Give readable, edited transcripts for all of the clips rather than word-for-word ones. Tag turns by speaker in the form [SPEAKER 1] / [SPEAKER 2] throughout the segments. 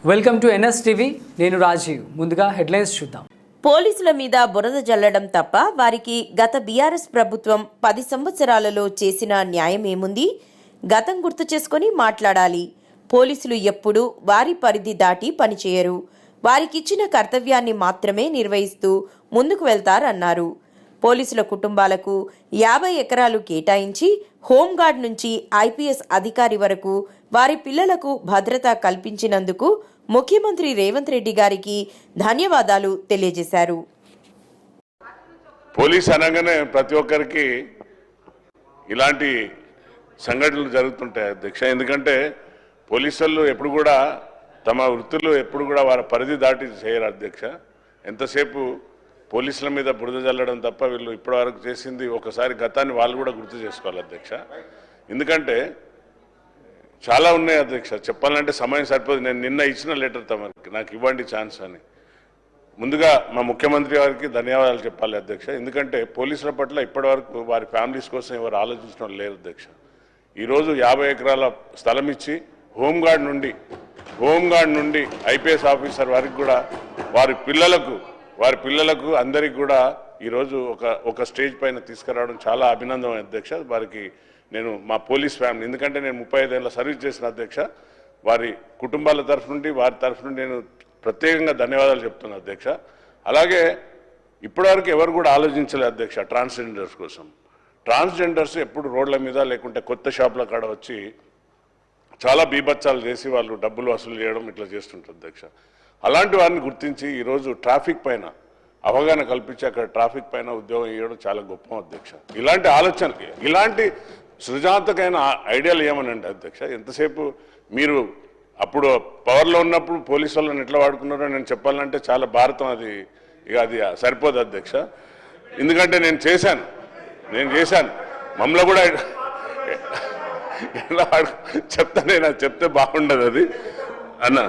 [SPEAKER 1] Welcome to NS TV. నేను రాజీవ్. ముందుగా headlines చూద్దాం.
[SPEAKER 2] పోలీసుల మీద బురద జల్లడం తప్ప వారికి గత బీఆర్ఎస్ ప్రభుత్వం 10 సంవత్సరాలలో చేసిన న్యాయం ఏముంది? గతం గుర్తు చేసుకొని మాట్లాడాలి. పోలీసులు ఎప్పుడూ వారి పరిధి దాటి పనిచేయరు. వారికిచ్చిన కర్తవ్యాన్ని మాత్రమే నిర్వహిస్తూ ముందుకు వెళ్తారన్నారు. పోలీసుల కుటుంబాలకు 50 ఎకరాలు కేటాయించి హోంగార్డ్ నుంచి ఐపీఎస్ అధికారి వరకు వారి పిల్లలకు భద్రత కల్పించినందుకు ముఖ్యమంత్రి రేవంత్ రెడ్డి గారికి ధన్యవాదాలు తెలియజేశారు.
[SPEAKER 3] పోలీస్ అనగానే ప్రతి ఒక్కరికి ఇలాంటి సంఘటనలు జరుగుతుంటాయి అధ్యక్ష. ఎందుకంటే పోలీసులు ఎప్పుడు కూడా తమ వృత్తులు ఎప్పుడు కూడా వారి పరిధి దాటి చేయరు అధ్యక్ష. ఎంతసేపు పోలీసుల మీద బురద జల్లడం తప్ప వీళ్ళు ఇప్పటివరకు చేసింది ఒకసారి గతాన్ని వాళ్ళు కూడా గుర్తు చేసుకోవాలి అధ్యక్ష. ఎందుకంటే చాలా ఉన్నాయి అధ్యక్ష, చెప్పాలంటే సమయం సరిపోదు. నేను నిన్న ఇచ్చిన లెటర్ తమకి నాకు ఇవ్వండి ఛాన్స్ అని. ముందుగా మా ముఖ్యమంత్రి గారికి ధన్యవాదాలు చెప్పాలి అధ్యక్ష. ఎందుకంటే పోలీసుల పట్ల ఇప్పటివరకు వారి ఫ్యామిలీస్ కోసం ఎవరు ఆలోచించడం లేదు అధ్యక్ష. ఈరోజు 50 ఎకరాల స్థలం ఇచ్చి హోంగార్డ్ నుండి ఐపీఎస్ ఆఫీసర్ వరకు కూడా వారి పిల్లలకు అందరికి కూడా ఈరోజు ఒక స్టేజ్ పైన తీసుకురావడం చాలా అభినందన అధ్యక్ష. వారికి నేను మా పోలీస్ ఫ్యామిలీ, ఎందుకంటే నేను 35 ఏళ్ళ సర్వీస్ చేసిన అధ్యక్ష, వారి కుటుంబాల తరఫు నుండి వారి తరఫు నుండి నేను ప్రత్యేకంగా ధన్యవాదాలు చెప్తున్నాను అధ్యక్ష. అలాగే ఇప్పటివరకు ఎవరు కూడా ఆలోచించలేదు అధ్యక్ష ట్రాన్స్జెండర్స్ కోసం. ట్రాన్స్జెండర్స్ ఎప్పుడు రోడ్ల మీద లేకుంటే కొత్త షాపుల కాడ వచ్చి చాలా బీభత్సాలు చేసి వాళ్ళు డబ్బులు వసూలు చేయడం ఇట్లా చేస్తుంటారు అధ్యక్ష. అలాంటి వారిని గుర్తించి ఈరోజు ట్రాఫిక్ పైన అవగాహన కల్పించి అక్కడ ట్రాఫిక్ పైన ఉద్యోగం ఇవ్వడం చాలా గొప్ప అధ్యక్ష. ఇలాంటి ఆలోచనలు, ఇలాంటి సృజనాత్మకమైన ఐడియాలు ఏమనండి అధ్యక్ష. ఎంతసేపు మీరు అప్పుడు పవర్లో ఉన్నప్పుడు పోలీసు వాళ్ళని ఎట్లా వాడుకున్నారో నేను చెప్పాలంటే చాలా భారతం, అది సరిపోదు అధ్యక్ష. ఎందుకంటే నేను చేశాను మమ్మల్ని కూడా ఎలా చెప్తే బాగుండదు అది అన్న.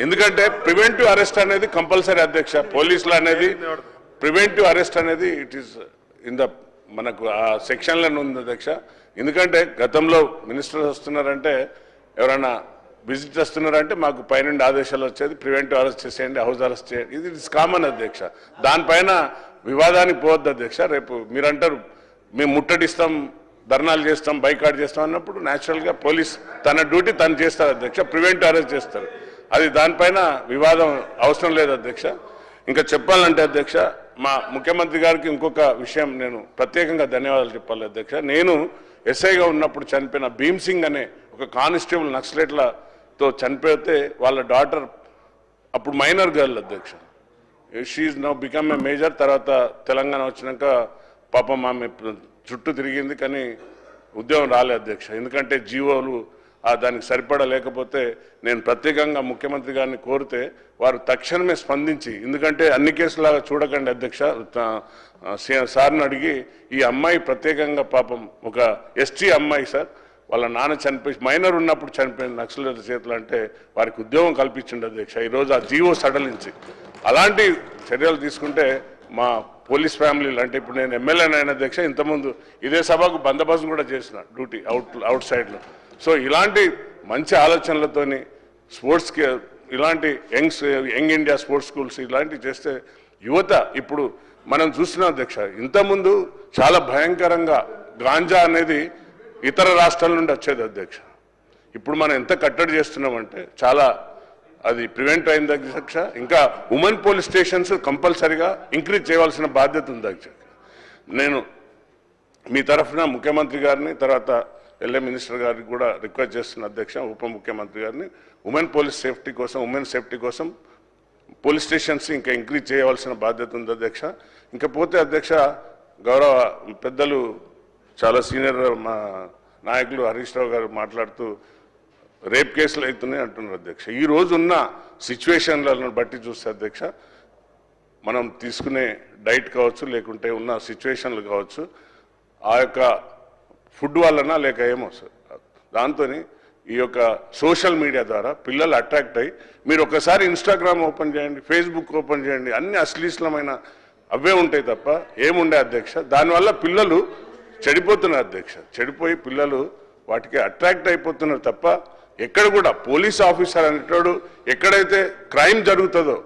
[SPEAKER 3] ఎందుకంటే ప్రివెంటివ్ అరెస్ట్ అనేది కంపల్సరీ అధ్యక్ష. పోలీసులు అనేది ప్రివెంటివ్ అరెస్ట్ అనేది ఇట్ ఈస్ ఇన్ ద మనకు ఆ సెక్షన్లోనే ఉంది అధ్యక్ష. ఎందుకంటే గతంలో మినిస్టర్ వస్తున్నారంటే ఎవరైనా విజిట్ వస్తున్నారంటే మాకు పైనుండి ఆదేశాలు వచ్చేది ప్రివెంటివ్ అరెస్ట్ చేసేయండి, హౌస్ అరెస్ట్ చేయండి. ఇది ఇట్స్ కామన్ అధ్యక్ష. దానిపైన వివాదానికి పోవద్దు అధ్యక్ష. రేపు మీరంటారు మేము ముట్టడిస్తాం, ధర్నాలు చేస్తాం, బైకాట్ చేస్తాం అన్నప్పుడు న్యాచురల్గా పోలీస్ తన డ్యూటీ తను చేస్తారు అధ్యక్ష, ప్రివెంటివ్ అరెస్ట్ చేస్తారు. అది దానిపైన వివాదం అవసరం లేదు అధ్యక్ష. ఇంకా చెప్పాలంటే అధ్యక్ష, మా ముఖ్యమంత్రి గారికి ఇంకొక విషయం నేను ప్రత్యేకంగా ధన్యవాదాలు చెప్పాలి అధ్యక్ష. నేను ఎస్ఐగా ఉన్నప్పుడు చనిపోయిన భీమ్ సింగ్ అనే ఒక కానిస్టేబుల్ నక్సలైట్లతో చనిపోతే వాళ్ళ డాటర్ అప్పుడు మైనర్ గర్ల్ అధ్యక్ష. She now become a major. తర్వాత తెలంగాణ వచ్చినాక పాపం ఆమె చుట్టూ తిరిగింది కానీ ఉద్యోగం రాలే అధ్యక్ష. ఎందుకంటే జీవోలు దానికి సరిపడలేకపోతే నేను ప్రత్యేకంగా ముఖ్యమంత్రి గారిని కోరితే వారు తక్షణమే స్పందించి, ఎందుకంటే అన్ని కేసులాగా చూడకండి అధ్యక్ష, సార్ని అడిగి ఈ అమ్మాయి ప్రత్యేకంగా పాపం ఒక ఎస్టీ అమ్మాయి సార్, వాళ్ళ నాన్న చనిపోయి మైనర్ ఉన్నప్పుడు చనిపోయిన నక్సలైట్ల చేతులు అంటే వారికి ఉద్యోగం కల్పించింది అధ్యక్ష. ఈరోజు ఆ జీవో సడలించి అలాంటి చర్యలు తీసుకుంటే మా పోలీస్ ఫ్యామిలీలు, అంటే ఇప్పుడు నేను ఎమ్మెల్యేనైన అధ్యక్ష, ఇంతకుముందు ఇదే సభకు బందోబస్తు కూడా చేసిన డ్యూటీ అవుట్ సైడ్లో. సో ఇలాంటి మంచి ఆలోచనలతోని స్పోర్ట్స్కి ఇలాంటి యంగ్ ఇండియా స్పోర్ట్స్ స్కూల్స్ ఇలాంటివి చేస్తే యువత ఇప్పుడు మనం చూస్తున్నాం అధ్యక్ష. ఇంతకుముందు చాలా భయంకరంగా గాంజా అనేది ఇతర రాష్ట్రాల నుండి వచ్చేది అధ్యక్ష. ఇప్పుడు మనం ఎంత కట్టడి చేస్తున్నామంటే చాలా అది ప్రివెంట్ అయింది అధ్యక్ష. ఇంకా ఉమెన్ పోలీస్ స్టేషన్స్ కంపల్సరీగా ఇంక్రీజ్ చేయవలసిన బాధ్యత ఉంది అధ్యక్ష. నేను మీ తరఫున ముఖ్యమంత్రి గారిని తర్వాత ఎల్ఏ మినిస్టర్ గారికి కూడా రిక్వెస్ట్ చేస్తున్న అధ్యక్ష, ఉప ముఖ్యమంత్రి గారిని ఉమెన్ సేఫ్టీ కోసం పోలీస్ స్టేషన్స్ ఇంకా ఇంక్రీజ్ చేయవలసిన బాధ్యత ఉంది అధ్యక్ష. ఇంకా పోతే అధ్యక్ష, గౌరవ పెద్దలు చాలా సీనియర్ మా నాయకులు హరీష్ రావు గారు మాట్లాడుతూ రేప్ కేసులు అవుతున్నాయి అంటున్నారు అధ్యక్ష. ఈ రోజు ఉన్న సిచ్యువేషన్లను బట్టి చూస్తే అధ్యక్ష, మనం తీసుకునే డైట్ కావచ్చు, లేకుంటే ఉన్న సిచ్యువేషన్లు కావచ్చు, ఆ యొక్క ఫుడ్ వలన లేక ఏమో సార్, దాంతో ఈ యొక్క సోషల్ మీడియా ద్వారా పిల్లలు అట్రాక్ట్ అయ్యి, మీరు ఒకసారి ఇన్స్టాగ్రామ్ ఓపెన్ చేయండి, ఫేస్బుక్ ఓపెన్ చేయండి, అన్ని అశ్లీలమైన అవే ఉంటాయి తప్ప ఏముండే అధ్యక్ష. దానివల్ల పిల్లలు చెడిపోతున్నారు అధ్యక్ష. చెడిపోయి పిల్లలు వాటికి అట్రాక్ట్ అయిపోతున్నారు తప్ప ఎక్కడ కూడా పోలీస్ ఆఫీసర్ అనేటోడు ఎక్కడైతే క్రైమ్ జరుగుతుందో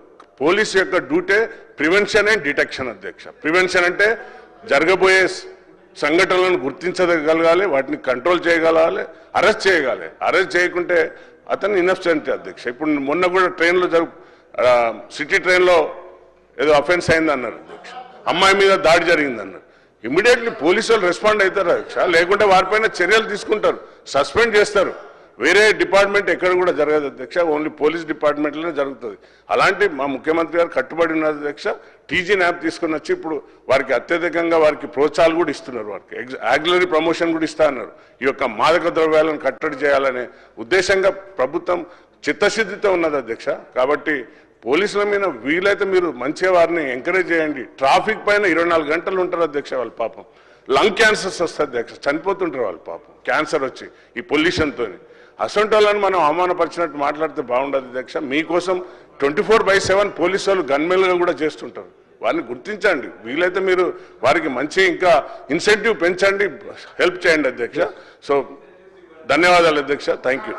[SPEAKER 3] పోలీస్ యొక్క డ్యూటీ ప్రివెన్షన్ అండ్ డిటెక్షన్ అధ్యక్ష. ప్రివెన్షన్ అంటే జరగబోయే సంఘటనలను గుర్తించగలగాలి, వాటిని కంట్రోల్ చేయగలగాలి, అరెస్ట్ చేయగలి. అరెస్ట్ చేయకుంటే అతను ఇన్నోసెంట్ అధ్యక్ష. ఇప్పుడు మొన్న కూడా ట్రైన్లో సిటీ ట్రైన్లో ఏదో అఫెన్స్ అయింది అన్నారు అధ్యక్ష, అమ్మాయి మీద దాడి జరిగింది అన్నారు. ఇమ్మీడియట్లీ పోలీసు వాళ్ళు రెస్పాండ్ అవుతారు అధ్యక్ష, లేకుంటే వారిపైన చర్యలు తీసుకుంటారు, సస్పెండ్ చేస్తారు. వేరే డిపార్ట్మెంట్ ఎక్కడ కూడా జరగదు అధ్యక్ష, ఓన్లీ పోలీస్ డిపార్ట్మెంట్లోనే జరుగుతుంది. అలాంటి మా ముఖ్యమంత్రి గారు కట్టుబడి ఉన్నారు అధ్యక్ష. టీజీ న్యాప్ తీసుకుని వచ్చి ఇప్పుడు వారికి అత్యధికంగా వారికి ప్రోత్సాహాలు కూడా ఇస్తున్నారు, వారికి యాక్సిలరీ ప్రమోషన్ కూడా ఇస్తా అన్నారు. ఈ యొక్క మాదక ద్రవ్యాలను కట్టడి చేయాలనే ఉద్దేశంగా ప్రభుత్వం చిత్తశుద్ధితో ఉన్నది అధ్యక్ష. కాబట్టి పోలీసుల మీద వీలైతే మీరు మంచిగా వారిని ఎంకరేజ్ చేయండి. ట్రాఫిక్ పైన 24 గంటలు ఉంటారు అధ్యక్ష, వాళ్ళ పాపం లంగ్ క్యాన్సర్స్ వస్తుంది అధ్యక్ష, చనిపోతుంటారు వాళ్ళు పాపం క్యాన్సర్ వచ్చి ఈ పొల్యూషన్తో. అసొంటి వాళ్ళని మనం అవమానపరిచినట్టు మాట్లాడితే బాగుండదు అధ్యక్ష. మీకోసం 24/7 పోలీసు వాళ్ళు గన్మెన్గా కూడా చేస్తుంటారు, వారిని గుర్తించండి. వీలైతే మీరు వారికి మంచి ఇంకా ఇన్సెంటివ్ పెంచండి, హెల్ప్ చేయండి అధ్యక్ష. సో ధన్యవాదాలు అధ్యక్ష, థ్యాంక్ యూ.